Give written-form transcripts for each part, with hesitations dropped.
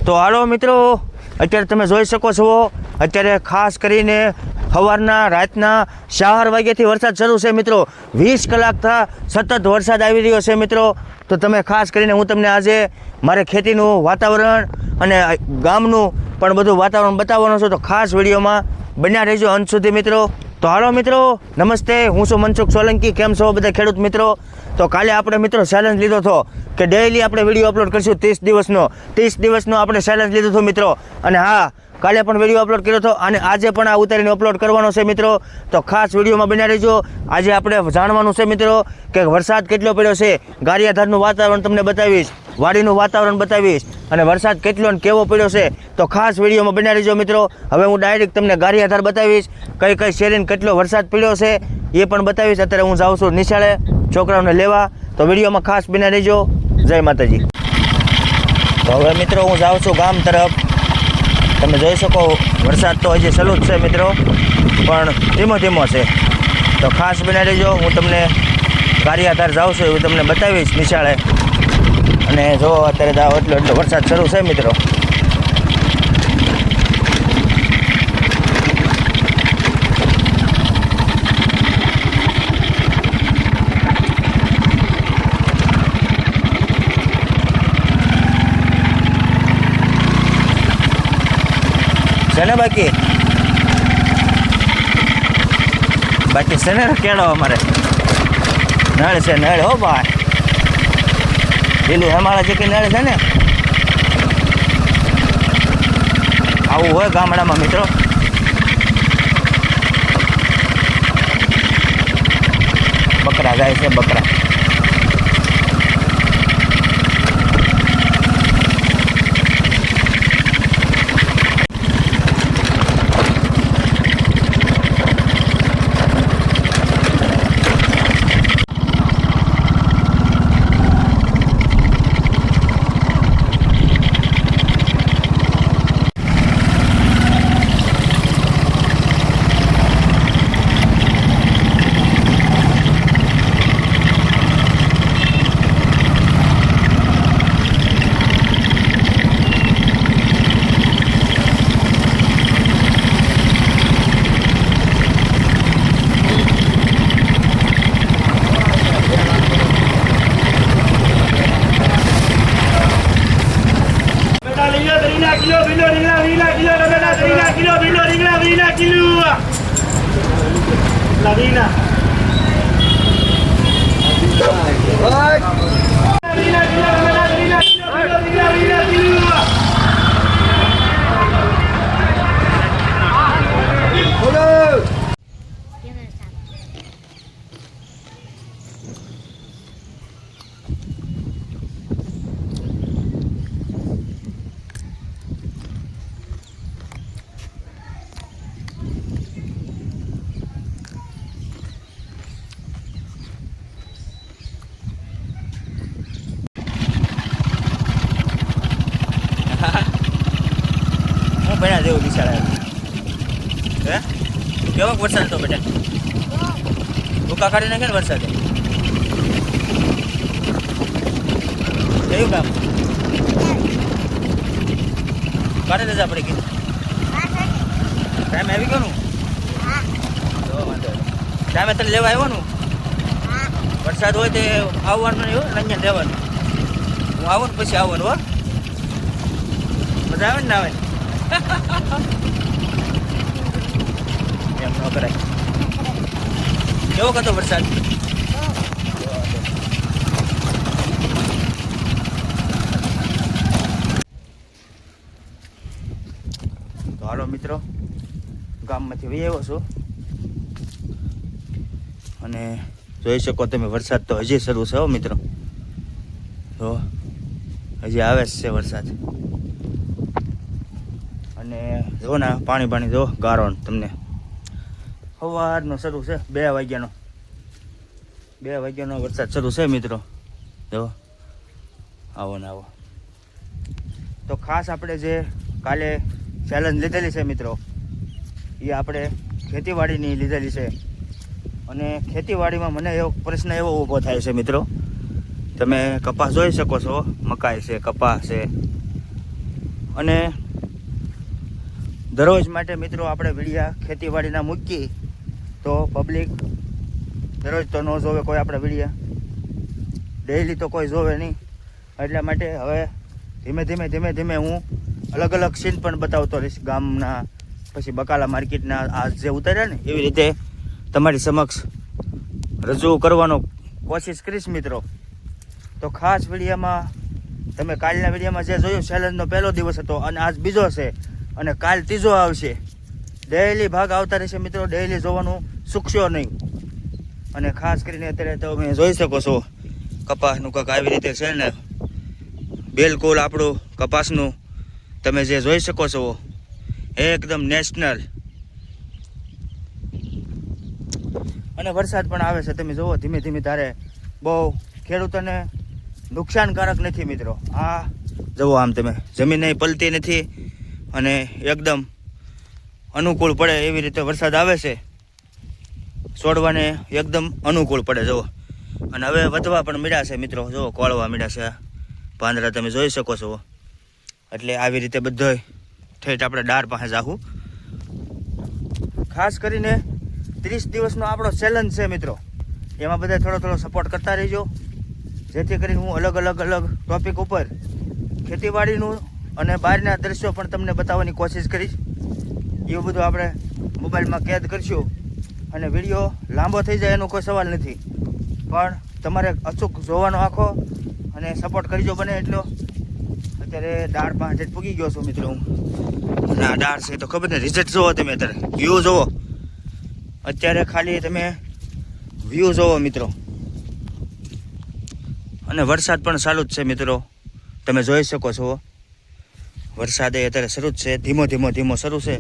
તો હાલો મિત્રો, અત્યારે તમે જોઈ શકો છો, અત્યારે ખાસ કરીને સવારના રાતના 4 વાગ્યાથી વરસાદ શરૂ છે મિત્રો. 20 કલાકથી સતત વરસાદ આવી રહ્યો છે મિત્રો. તો તમે ખાસ કરીને હું તમને આજે મારે ખેતીનું વાતાવરણ અને ગામનું પણ બધું વાતાવરણ બતાવવાનું છું. તો ખાસ વિડીયોમાં બન્યા રહેજો અંત સુધી મિત્રો. તો હાલો મિત્રો, નમસ્તે, હું છું મનસુખ સોલંકી. કેમ છો બધા ખેડૂત મિત્રો? તો કાલે આપણે મિત્રો ચેલેન્જ લીધો હતો કે ડેઈલી આપણે વિડીયો અપલોડ કરીશું 30 દિવસનો આપણે ચેલેન્જ લીધો હતો મિત્રો. અને હા, કાલે પણ વિડીયો અપલોડ કર્યો હતો અને આજે પણ આ ઉતારીને અપલોડ કરવાનો છે મિત્રો. તો ખાસ વિડીયોમાં બન્યા રહેજો. આજે આપણે જાણવાનું છે મિત્રો કે વરસાદ કેટલો પડ્યો છે. ગારિયાધારનું વાતાવરણ તમને બતાવીશ, વાડીનું વાતાવરણ બતાવીશ અને વરસાદ કેટલો અને કેવો પડ્યો છે. તો ખાસ વિડીયોમાં બન્યા રહેજો મિત્રો. હવે હું ડાયરેક્ટ તમને ગારિયાધાર બતાવીશ, કઈ શેરીને કેટલો વરસાદ પડ્યો છે એ પણ બતાવીશ. અત્યારે હું જાઉં છું નિશાળે છોકરાઓને લેવા. તો વિડીયોમાં ખાસ બન્યા રહેજો. જય માતાજી. તો હવે મિત્રો હું જાઉં છું ગામ તરફ. તમે જોઈ શકો વરસાદ તો હજી ચાલુ જ છે મિત્રો, પણ ધીમો ધીમો છે. તો ખાસ બન્યા રહેજો. હું તમને ગારિયાધાર જાઉં છું એવું તમને બતાવીશ નિશાળે. અને જો અત્યારે એટલો વરસાદ શરૂ છે મિત્રો. છે ને બાકી છે ને કેળો અમારે નળ છે, નળ હો ભાઈ. પેલું અમારા જે કંઈ નળ છે ને, આવું હોય ગામડામાં મિત્રો. બકરા જાય છે, બકરા. ભણ્યા જેવું નિશાળે હે કેવો વરસાદ તો બેટા ભૂકા કાઢી નાખે ને વરસાદે. કયું કામ કાઢી દેજા આપણે કીધું ટાઈમ આવી ગયો ટાઈમે તને લેવા આવ્યો વરસાદ હોય તે આવવાનું નહીં હોય અહીંયા લેવાનું. હું આવું ને પછી આવવાનું હો. મજા આવે ને ના આવે એમ ન કરાય. કેવો હતો વરસાદ? તો હાલો મિત્રો, ગામમાંથી વહી આવ્યો છું અને જોઈ શકો તમે વરસાદ તો હજી શરૂ છે હો મિત્રો. તો હજી આવે જ છે વરસાદ. અને જો ને પાણી જો ગારો તમને સવારનો શરૂ છે 2 વાગ્યાનો વરસાદ શરૂ છે મિત્રો. જો આવો ને આવો. તો ખાસ આપણે જે કાલે ચેલેન્જ લીધેલી છે મિત્રો, એ આપણે ખેતીવાડીની લીધેલી છે. અને ખેતીવાડીમાં મને એવો પ્રશ્ન એવો ઊભો થાય છે મિત્રો, તમે કપાસ જોઈ શકો છો, મકાઈ છે, કપાસ છે, અને દરરોજ માટે મિત્રો આપણે વિડીયા ખેતીવાડીના મૂકીએ તો પબ્લિક દરરોજ તો ન જોવે કોઈ આપણે વિડીયા, ડેઈલી તો કોઈ જોવે નહીં. એટલા માટે હવે ધીમે ધીમે હું અલગ અલગ સીન પણ બતાવતો રહીશ ગામના, પછી બકાલા માર્કેટના આ જે ઉતાર્યા ને એવી રીતે તમારી સમક્ષ રજૂ કરવાનો કોશિશ કરીશ મિત્રો. તો ખાસ વિડીયામાં તમે કાલના વિડીયામાં જે જોયું ચેલેન્જનો પહેલો દિવસ હતો અને આજ બીજો છે અને કાલ ત્રીજો આવશે. ડેઈલી ભાગ આવતા રહેશે મિત્રો, ડેઈલી જોવાનું ચૂકશો નહીં. અને ખાસ કરીને અત્યારે તો તમે જોઈ શકો છો કપાસનું કંઈક આવી રીતે છે ને, બિલકુલ આપણું કપાસનું તમે જે જોઈ શકો છો એકદમ નેશનલ. અને વરસાદ પણ આવે છે, તમે જુઓ ધીમે તારે બહુ ખેડૂતોને નુકસાનકારક નથી મિત્રો. આ જુઓ આમ તમે જમીન પલતી નથી અને એકદમ અનુકૂળ પડે એવી રીતે વરસાદ આવે છે, છોડવાને એકદમ અનુકૂળ પડે જુઓ. અને હવે વધવા પણ મીડા છે મિત્રો, જુઓ કોળવા મીડા છે પાંદડા તમે જોઈ શકો છો. એટલે આવી રીતે બધો ઠેઠ આપણે ડાર પાસે જાહું. ખાસ કરીને 30 દિવસનો આપણો ચેલેન્જ છે મિત્રો, એમાં બધા થોડો સપોર્ટ કરતા રહીજો, જેથી કરીને હું અલગ અલગ ટોપિક ઉપર ખેતીવાડીનું અને બહારના દ્રશ્યો પણ તમને બતાવવાની કોશિશ કરીશ. એવું બધું આપણે મોબાઈલમાં કેદ કરશું અને વિડીયો લાંબો થઈ જાય એનો કોઈ સવાલ નથી, પણ તમારે અચૂક જોવાનો આખો અને સપોર્ટ કરજો બને એટલો. અત્યારે ડાળ પાસે પૂગી ગયો છું મિત્રો હું, અને આ ડાળ છે તો ખબર ને રિઝલ્ટ જોવો તમે, અત્યારે વ્યૂ જોવો, અત્યારે ખાલી તમે વ્યૂ જોવો મિત્રો. અને વરસાદ પણ ચાલુ જ છે મિત્રો, તમે જોઈ શકો છો વરસાદ અત્યારે શરૂ જ છે, ધીમો શરૂ છે.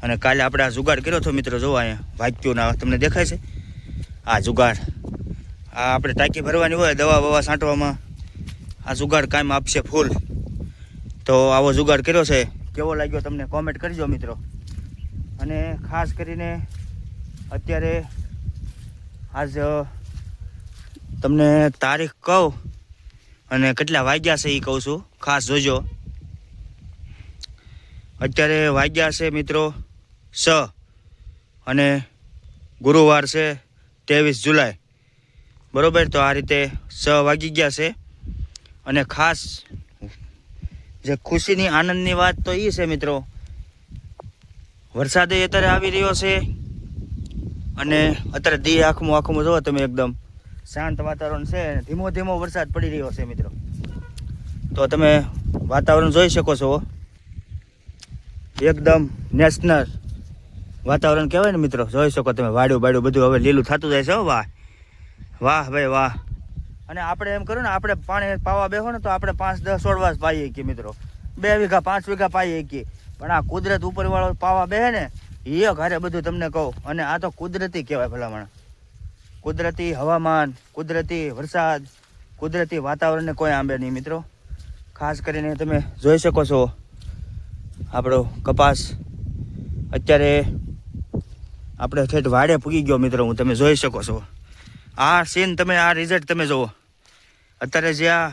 અને કાલે આપણે આ જુગાડ કર્યો હતો મિત્રો, જોવો અહીંયા વાક્યું ના તમને દેખાય છે આ જુગાડ. આ આપણે ટાંકી ભરવાની હોય દવા બવા છાંટવામાં, આ જુગાડ કાયમ આપશે ફૂલ. તો આવો જુગાડ કર્યો છે, કેવો લાગ્યો તમને કોમેન્ટ કરજો મિત્રો. અને ખાસ કરીને અત્યારે આજ તમને તારીખ કહું અને કેટલા વાગ્યા છે એ કહું છું, ખાસ જોજો. અત્યારે વાગ્યા છે મિત્રો 6 અને ગુરુવાર છે 23 જુલાઈ, બરાબર. તો આ રીતે 6 વાગી ગયા છે. અને ખાસ જે ખુશીની આનંદની વાત તો એ છે મિત્રો, વરસાદ અત્યારે આવી રહ્યો છે અને અત્યારે દી આખું જોવો તમે, એકદમ શાંત વાતાવરણ છે, ધીમો વરસાદ પડી રહ્યો છે મિત્રો. તો તમે વાતાવરણ જોઈ શકો છો, એકદમ નેશનલ વાતાવરણ કહેવાય ને મિત્રો, જોઈ શકો તમે. વાડું બધું હવે લીલું થતું જાય છે. વાહ ભાઈ વાહ. અને આપણે એમ કરું ને, આપણે પાણી પાવા બેહો ને તો આપણે 5-10 છોડવા પાઈએ કે મિત્રો, 2 વીઘા 5 વીઘા પાઈએ કે. પણ આ કુદરત ઉપરવાળો પાવા બેહે ને એ ઘરે બધું તમને કહું. અને આ તો કુદરતી કહેવાય ભલામણ, કુદરતી હવામાન, કુદરતી વરસાદ, કુદરતી વાતાવરણને કોઈ આંબે નહીં મિત્રો. ખાસ કરીને તમે જોઈ શકો છો આપણો કપાસ અત્યારે આપણે ઠેઠ વાડે પૂગી ગયો મિત્રો, હું તમે જોઈ શકો છો. આ સીન તમે, આ રિઝલ્ટ તમે જુઓ. અત્યારે જે આ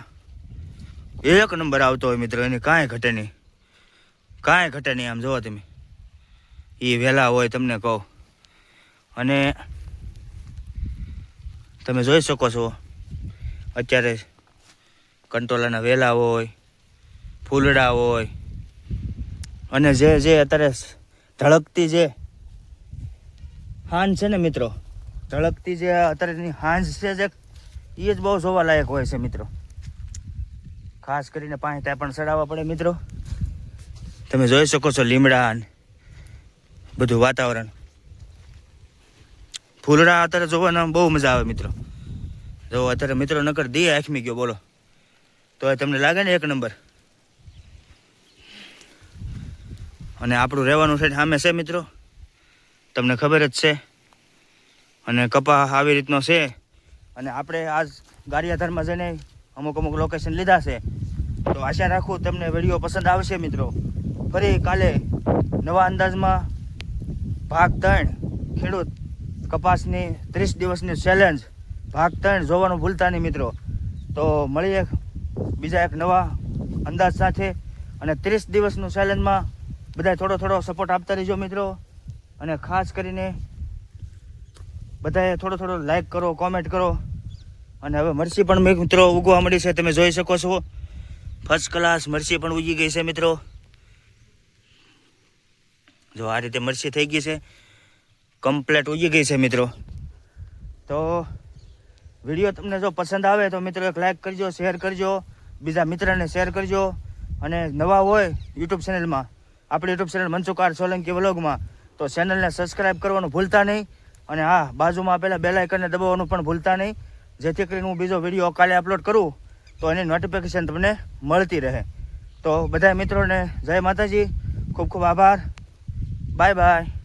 1 નંબર આવતો હોય મિત્રો, એની કાંઈ ઘટે નહીં. આમ જુઓ તમે, એ વહેલા હોય તમને કહું. અને તમે જોઈ શકો છો અત્યારે કંટોલાના વેલા હોય, ફૂલડા હોય, અને જે અત્યારે ધડકતી જે હાંજ છે ને મિત્રો, ધડકતી જે અત્યારેની હાંજ છે જે, એ જ બહુ જોવા લાયક હોય છે મિત્રો. ખાસ કરીને પાણી ત્યાં પણ ચડાવવા પડે મિત્રો. તમે જોઈ શકો છો લીમડા બધું વાતાવરણ. ફૂલડા અત્યારે જોવાના બહુ મજા આવે મિત્રો. જો અત્યારે મિત્રો નકર દી આખમી ગયો બોલો, તો તમને લાગે ને 1 નંબર. અને આપણું રહેવાનું છે સામે છે મિત્રો, તમને ખબર જ છે. અને કપા આવી રીતનો છે. અને આપણે આજ ગારિયાધારમાં જઈને અમુક લોકેશન લીધા છે. તો આશા રાખું તમને વિડીયો પસંદ આવશે મિત્રો. ફરી કાલે નવા અંદાજમાં ભાગ 3 ખેડૂત કપાસની 30 દિવસની ચેલેન્જ ભાગ 3 જોવાનું ભૂલતા નહીં મિત્રો. તો મળીએ બીજા એક નવા અંદાજ સાથે. અને 30 દિવસનું ચેલેન્જમાં બધા થોડો સપોર્ટ આપતા રહેજો મિત્રો. અને ખાસ કરીને બધાએ થોડો લાઈક કરો, કોમેન્ટ કરો. અને હવે મરચી પણ મિત્રો ઉગવા મળી છે, તમે જોઈ શકો છો. ફર્સ્ટ ક્લાસ મરચી પણ ઉગી ગઈ છે મિત્રો. જો આ રીતે મરચી થઈ ગઈ છે, કમ્પ્લેટ ઉગી ગઈ છે મિત્રો. તો વિડીયો તમને જો પસંદ આવે તો મિત્રો એક લાઈક કરજો, શેર કરજો, બીજા મિત્રને શેર કરજો. અને નવા હોય યુટ્યુબ ચેનલમાં, આપણી યુટ્યુબ ચેનલ મનસુખ સોલંકી વ્લોગમાં, તો ચેનલને સબસ્ક્રાઈબ કરવાનું ભૂલતા નહીં. અને હા, બાજુમાં આપેલા બેલ આઇકનને દબાવવાનું પણ ભૂલતા નહીં, જેથી કરીને હું બીજો વિડીયો કાલે અપલોડ કરું તો એની નોટિફિકેશન તમને મળતી રહે. તો બધા મિત્રોને જય માતાજી, ખૂબ આભાર. Bye bye.